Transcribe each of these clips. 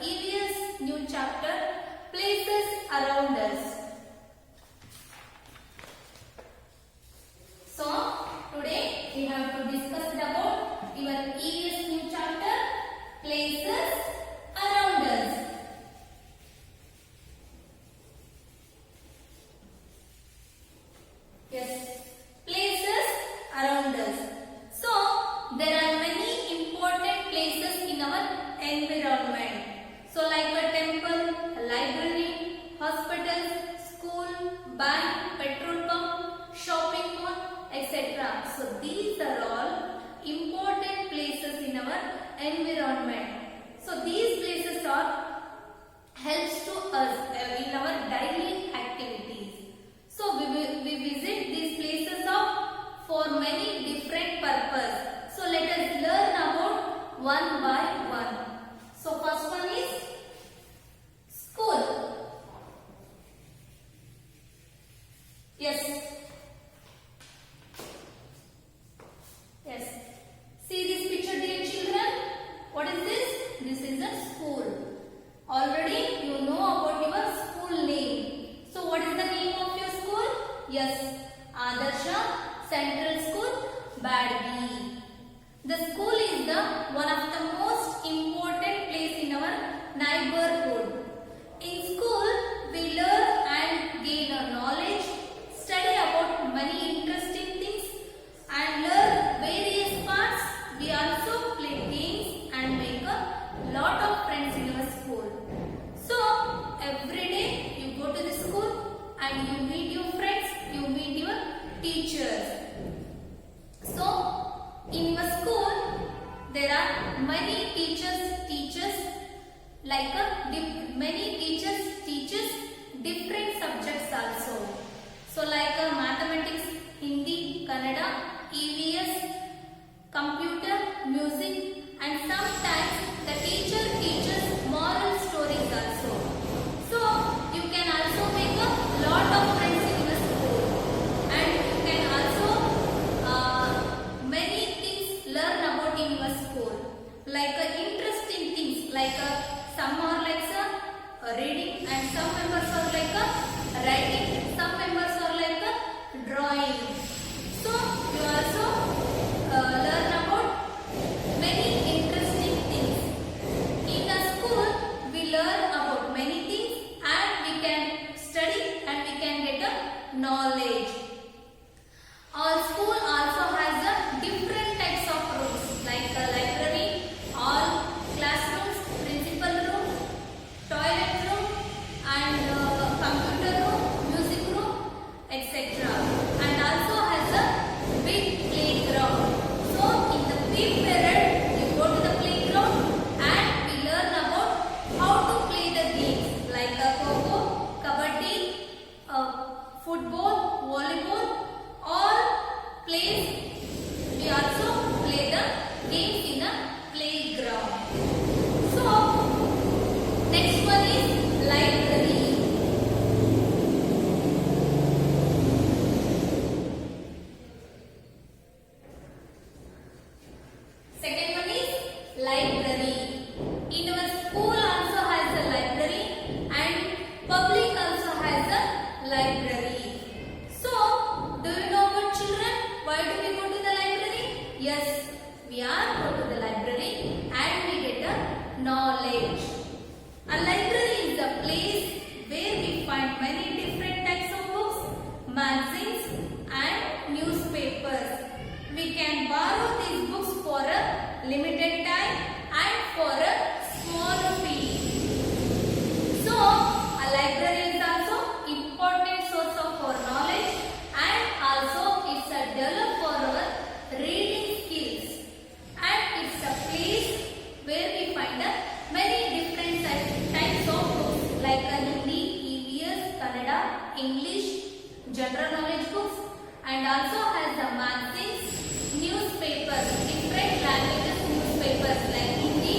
EVS new chapter, Places Around Us. So today we have to discuss about your EVS new chapter, Places Around Us. Yes, places around us. So there are many important places in our environment. So like a temple, a library, hospitals, school, bank, petrol pump, shopping mall, etc. So these are all important places in our environment. So these places are helps to us in our daily activities. So we visit these places for many different purposes. So let us learn about one by one. So first one is school. Yes. Yes. See this picture, dear children. What is this? This is a school. Already you know about your school name. So what is the name of your school? Yes, Adarsha Central School, Badgi. The school is the one of the most important place in our neighborhood. In school, we learn and gain knowledge, study about many interesting things, and learn various parts. We also play games and make a lot of friends in our school. So every day you go to the school and you meet your friends, you meet your teachers. So in your school there are many teachers like many teachers teaches different subjects also. So like mathematics, Hindi, Kannada, EVS, computer, music, and sometimes the teacher teaches moral stories also. So you can also make a lot of friends in the school, and you can also many things learn about in your school, like interesting things, like some are like reading, and some members are like writing, some members are like drawing. So you also learn about many interesting things. In a school, we learn about many things and we can study and we can get a knowledge. Our school also has a different types of rooms like a library, all classrooms, principal room, toilet room, and computer room, music room, etc. And also has a big playground. So in the PE period, we go to the playground and we learn about how to play the games like Kho-Kho, Kabaddi, football, volleyball, all plays. We also play the games in a playground. So next one is library. Second one is library. In our school also has a library and public also has a library. So, do you know about children? Why do we go to the library? Yes, we are go to the library and we get a knowledge. A library is a place where we find many different types of books, magazines and newspapers. We can borrow these books for a limited time and for a small fee. So, a library is also important source of our knowledge and also it's a develop for our reading skills. And it's a place where we find many different types of books like Hindi, EVS, Kannada, English, general knowledge books, and also has the magazines, newspapers, different languages newspapers like Hindi,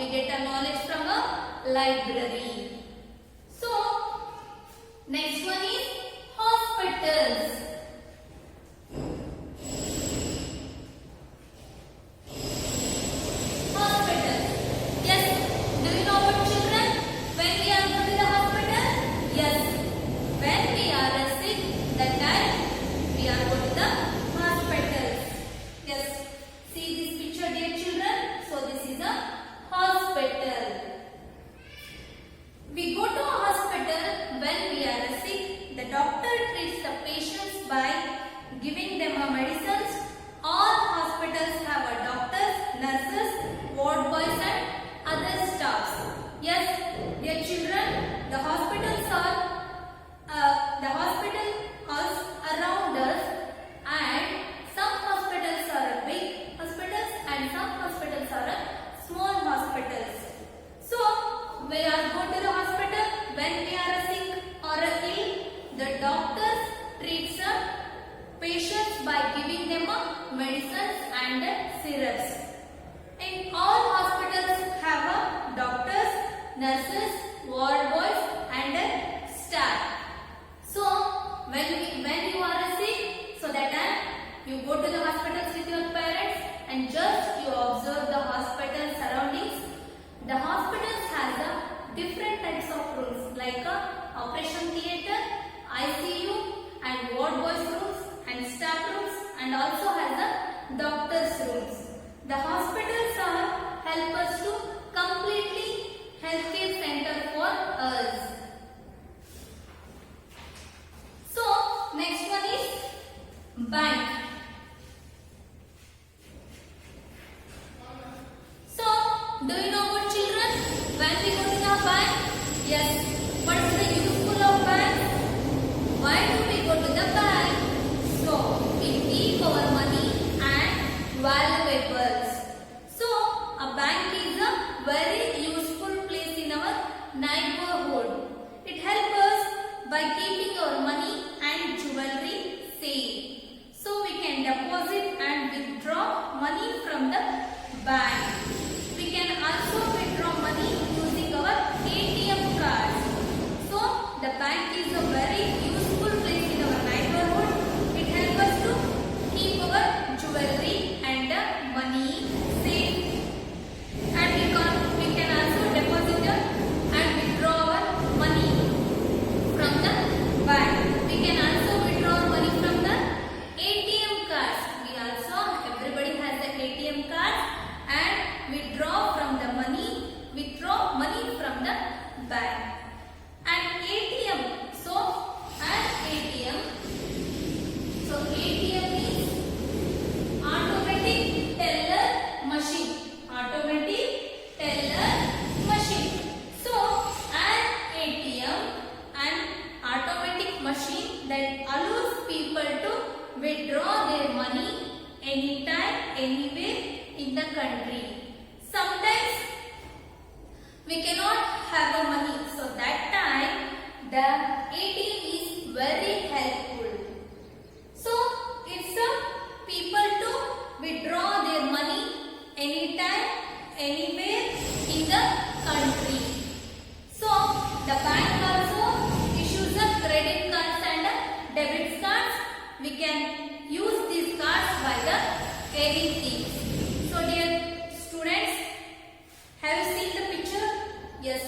we get a knowledge from a library. So, next one is hospitals. Hospitals. Yes. Do you know what, children? When we are going to the hospital? Yes. When we are sick, that time we are going to the hospitals. Yes. See this picture, dear children. So this is a hospital. We go to a hospital when we are sick. The doctor treats the patients by giving them a medicines. All hospitals have a doctors, nurses, ward boys and other staffs. Yes, dear children, the hospitals are around us, and some hospitals are big hospitals and some hospitals are small hospitals. So, we are going to the hospital when we are sick or ill. The doctors treats patients by giving them medicines and syrups. In all hospitals have doctors, nurses, ward boys and staff. So when you are sick, so that time you go to the hospitals with your parents and just you observe the hospital surroundings. The hospitals has different types of rooms like operation theatre, ICU and ward boys rooms and staff rooms, and also has the doctors rooms. The hospitals help us to completely healthcare center for us. So next one is bank. So do you know what, children? When we go to the bank, yes. What is the useful of bank? Why do we go to the bank? So we keep our money and valuables. So a bank is a very useful place in our neighborhood. It helps us by keeping our money and jewelry safe. So we can deposit and withdraw money from the bank. We can also withdraw money using our ATM cards. So the bank is a very useful place in our neighborhood. It helps us to keep our jewelry and money safe. And we can also deposit and withdraw our money from the bank. We can also withdraw money from the ATM cards. Everybody has the ATM cards and withdraw money from the bank. And ATM. So ATM is automatic teller machine. Automatic teller machine. So an ATM, an automatic machine that allows people to withdraw their money anytime, anywhere in the country. Sometimes we cannot have a money, so that time the ATM is very helpful. So it's a people to withdraw their money anytime, anywhere in the country. So the bank also issues a credit cards and debit cards. We can use these cards by the anything. So dear students, have you seen the picture? Yes.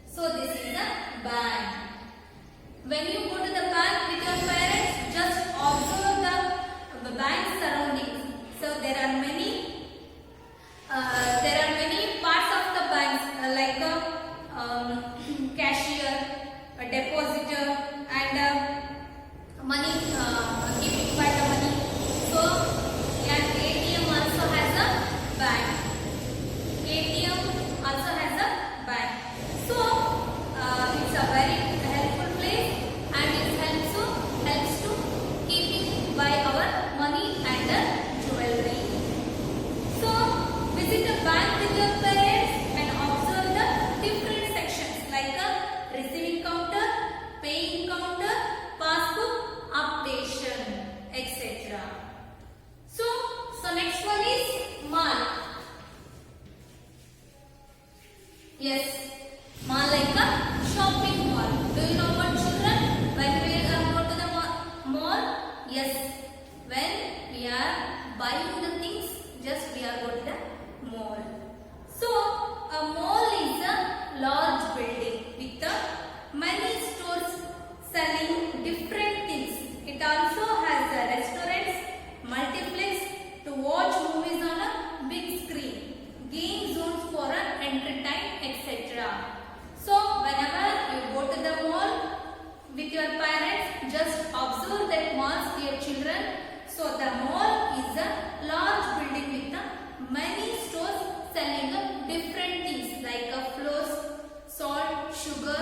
So this is a bank. When you go to the bank with your parents, just observe the bank surroundings. So there are many parts of the banks like a cashier, a depositor, and money keeping by the money. So an ATM also has a bank. ATM also has a bank. Yes, mall like a shopping mall. Do you know what, children? When we go to the mall? Yes, when we are buying the things, just we are going to the mall. So a mall is a large building with many stores selling different things. It also has restaurants, multiplex to watch movies on a big screen, game zones for entertain, etc. So whenever you go to the mall with your parents, just observe that malls, dear children. So the mall is a large building with many stores selling different things like flours, salt, sugar,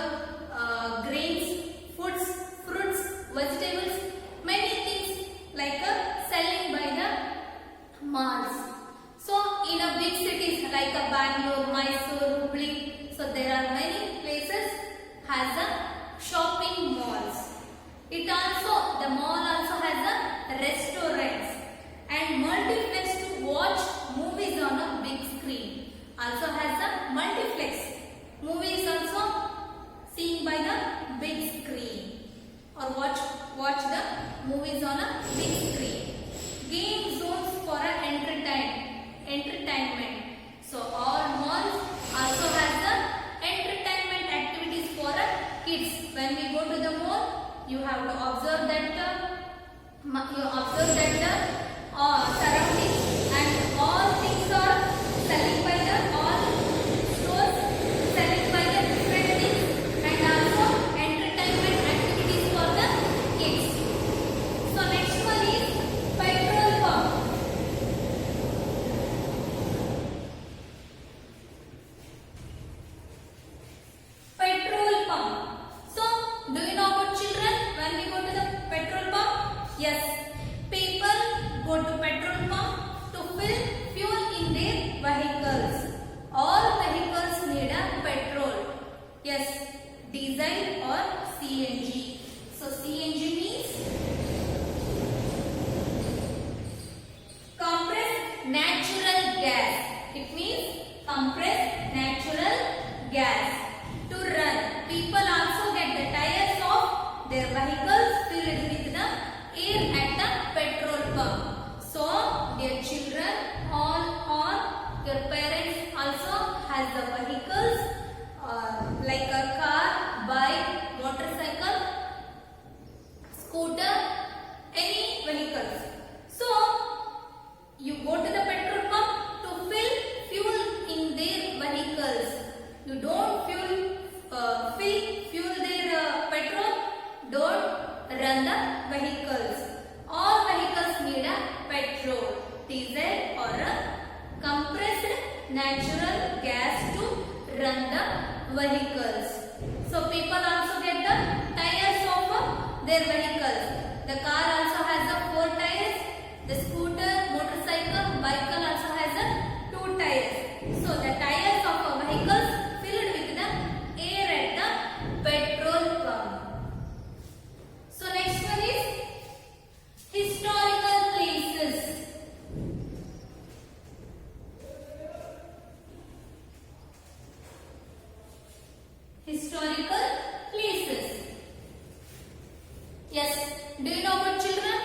grains, foods, fruits, vegetables, many things like selling by the malls. So in a big cities like Bangalore, Mysore, Hubli, so there are many places has a shopping malls. It also, the mall also has a restaurants and multiplex to watch movies on a big screen. Also has a multiplex. Movies also seen by the big screen or watch the movies on a big screen. Game zones for entertainment. So all malls also has the entertainment activities for kids. When we go to the mall, you have to observe that surroundings and all things are selling by the all stores selling by the different things and also entertainment activities for the kids. So next one is petrol pump. Petrol pump. So do you know about, children, when we go to the petrol pump? Yes, people go to petrol pump to fill fuel in their vehicles. All vehicles need a petrol. Yes, diesel or CNG. So CNG means compressed natural gas. It means compressed natural gas. To run, people also get the tires of their vehicles filled with the air at the petrol pump. So dear children, all your parents also has the vehicles like a car, bike, motorcycle, scooter, any vehicles. So you go to the petrol pump to fill fuel in their vehicles. You don't fill their petrol, don't run the vehicles. All vehicles need a petrol, diesel or a compressed natural gas to run the vehicles. So people also get the tires of their vehicles. The car also has 4 tires. The scooter, motorcycle, bicycle also has 2 tires. So the tires of vehicles filled with the air at the petrol pump. So next one is historical places. Historical places. Yes, do you know about, children?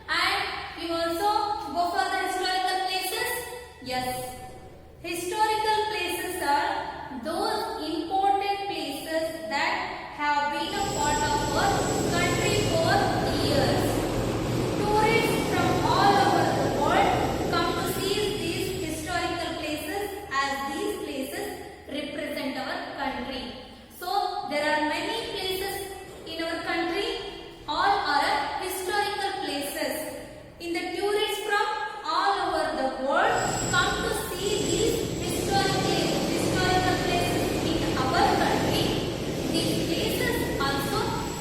And you also go for the historical places? Yes. Historical places are those important places that have been a part of our country for years. Tourists from all over the world come to see these historical places as these places represent our country. So there are many places in our country, all are historical places. In the tourists from all over the world come to see these historical places in our country. These places also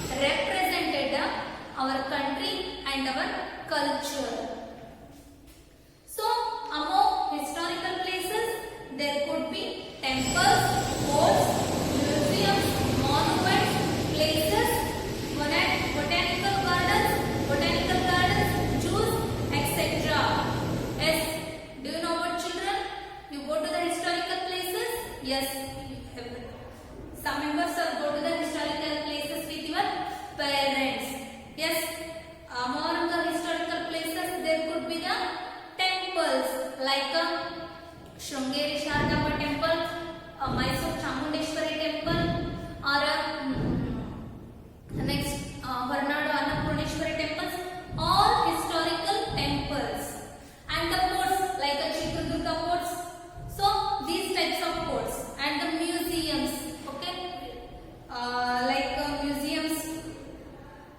represented our country and our culture. So among historical places there could be temples, forts, museums, monuments, places, botanical gardens, zoos, etc. Yes, do you know what, children? You go to the historical places? Yes, some members go to the historical places with your parents. Yes, among the historical places there could be the temples like Shrungeri Sharadamba temple, Mysore Chamundeshwari temple, or next Varnadu Annapurneshwari temples, all historical temples. And the forts like Chitradurga forts. So these types of forts and the museums, okay, museums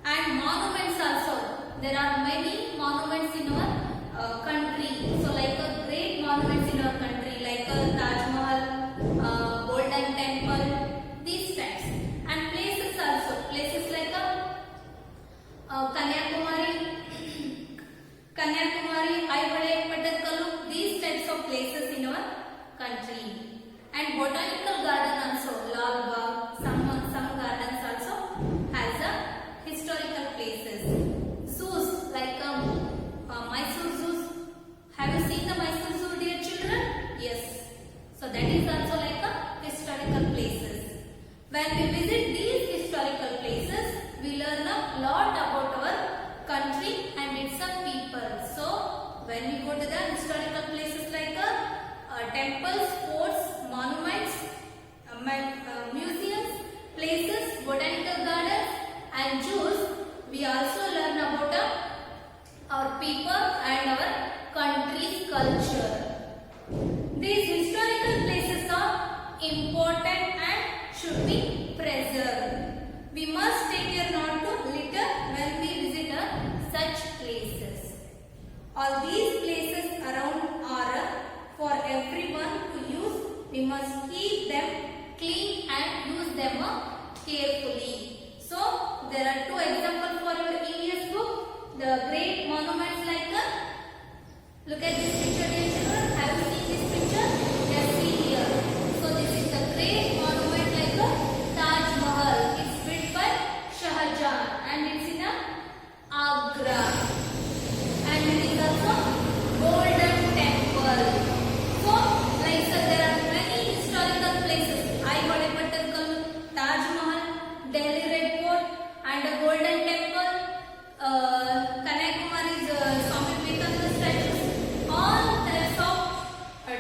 and monuments also. There are many monuments in our country. So great monuments in our country like Taj Mahal, Golden Temple, these types. And places also, places like Kanyakumari, Ayvadai, these types of places in our country. And botanical garden also, Lal Bagh, some gardens also has a historical places. Zoos like Mysore zoos. Have you seen the Mysore zoo, dear children? Yes. So that is also like a historical places. When we visit these historical places, we learn a lot about our country and its people. So when we go to the historical places like temples, forts, monuments, museums, places, botanical gardens and zoos, we also learn about our people and our country's culture. These historical places are important and should be preserved. We must take care not to litter when we visit such places. All these places around are for everyone to use. We must keep them clean and use them carefully. So there are two examples for your EVS book. The great monuments like look at this picture, dear children. Have you seen this picture? Yes, see here. So this is the great monument like Taj Mahal. It's built by Shah Jahan and it's in Agra. And it is also Golden Temple. So there are many historical places. Ayvadai, Taj Mahal, Delhi Red Fort and the Golden Temple, Kanyakumari's Swami Vivekananda statues. All types of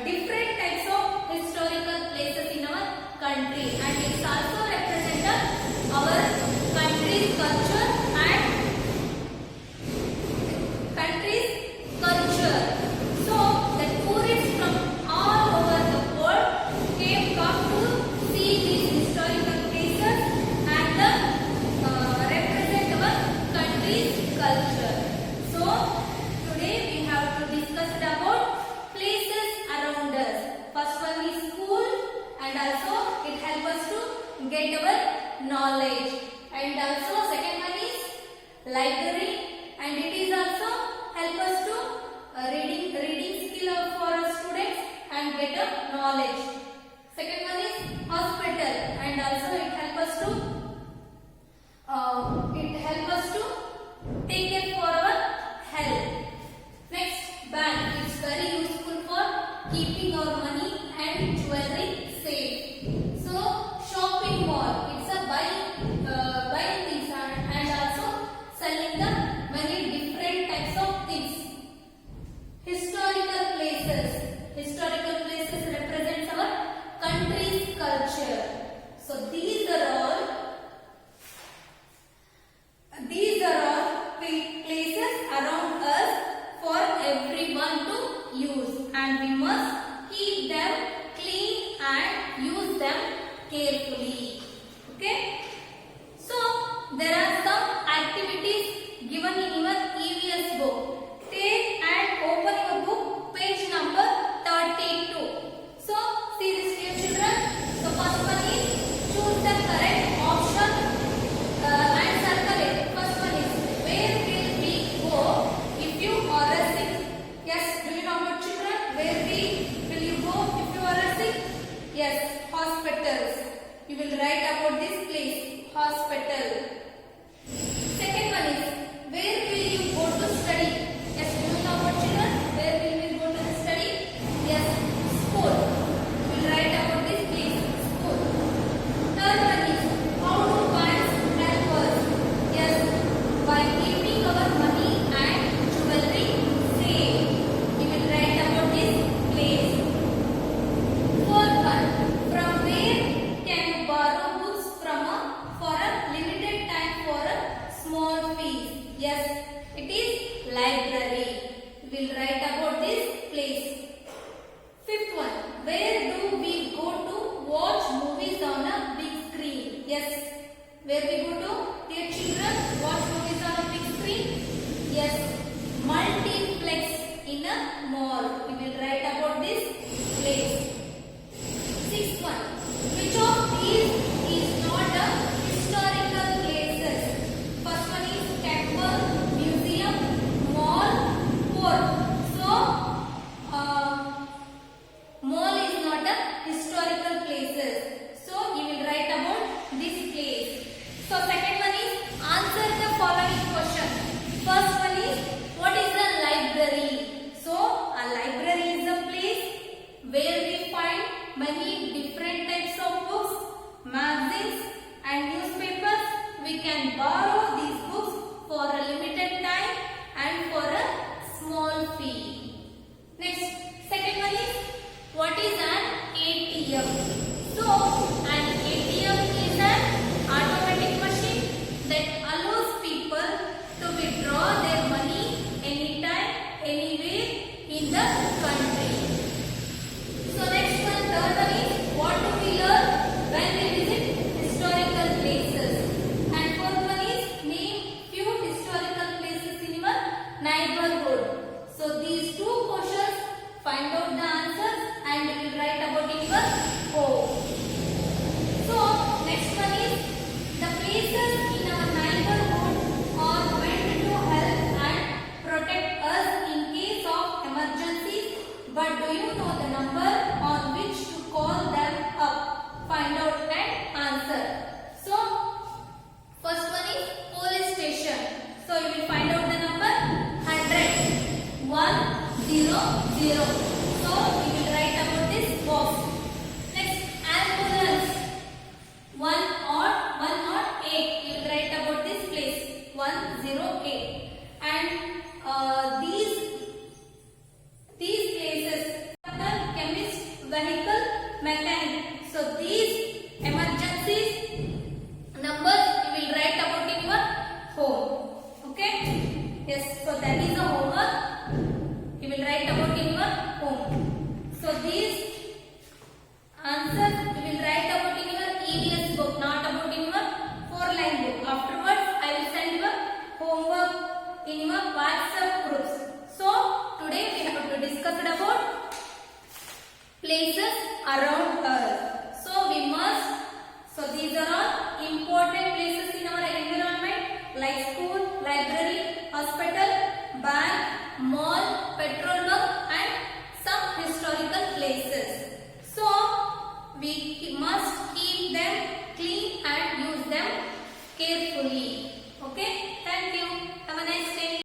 different types of historical places in our country, and it also represents our country's culture and country's culture. So the tourists from all over the world come to see these historical places and represent our country's culture. So today we have to discuss about places around us. First one is school, and also it helps us to get our knowledge. And also second one is library, and it is also help us to reading skill for our students and get a knowledge. Second one is hospital, and also it help us to take care for our health. Next, bank. It's very useful for keeping our money and jewelry safe. So shopping mall. It's a buying things and also selling the many different types of things. Historical places. Historical places represents our country's culture. So these are all places around us for everyone to use, and we must keep them clean and use them carefully. Okay. So there are some activities given in your EVS book. Take and open your book, page number 32. So see this, dear children. The first one is choose the correct option and circle it. First one is where will we go if you are sick? Yes, do you know about children? Where will you go if you are sick? Yes, hospitals. You will write about this place, hospital. Second one is where will you go to study? Yes, do you know about children? Where will we go to study? Yes, school. We will write about this place, school. Third 9. So these emergencies numbers you will write about in your home. Okay? Yes. So that is the homework you will write about in your home. So these answers you will write about in your EVS book, not about in your 4-line book. Afterwards, I will send your homework in your WhatsApp groups. So today we have to discuss about places around us. So we must. So these are all important places in our environment like school, library, hospital, bank, mall, petrol bunk, and some historical places. So we must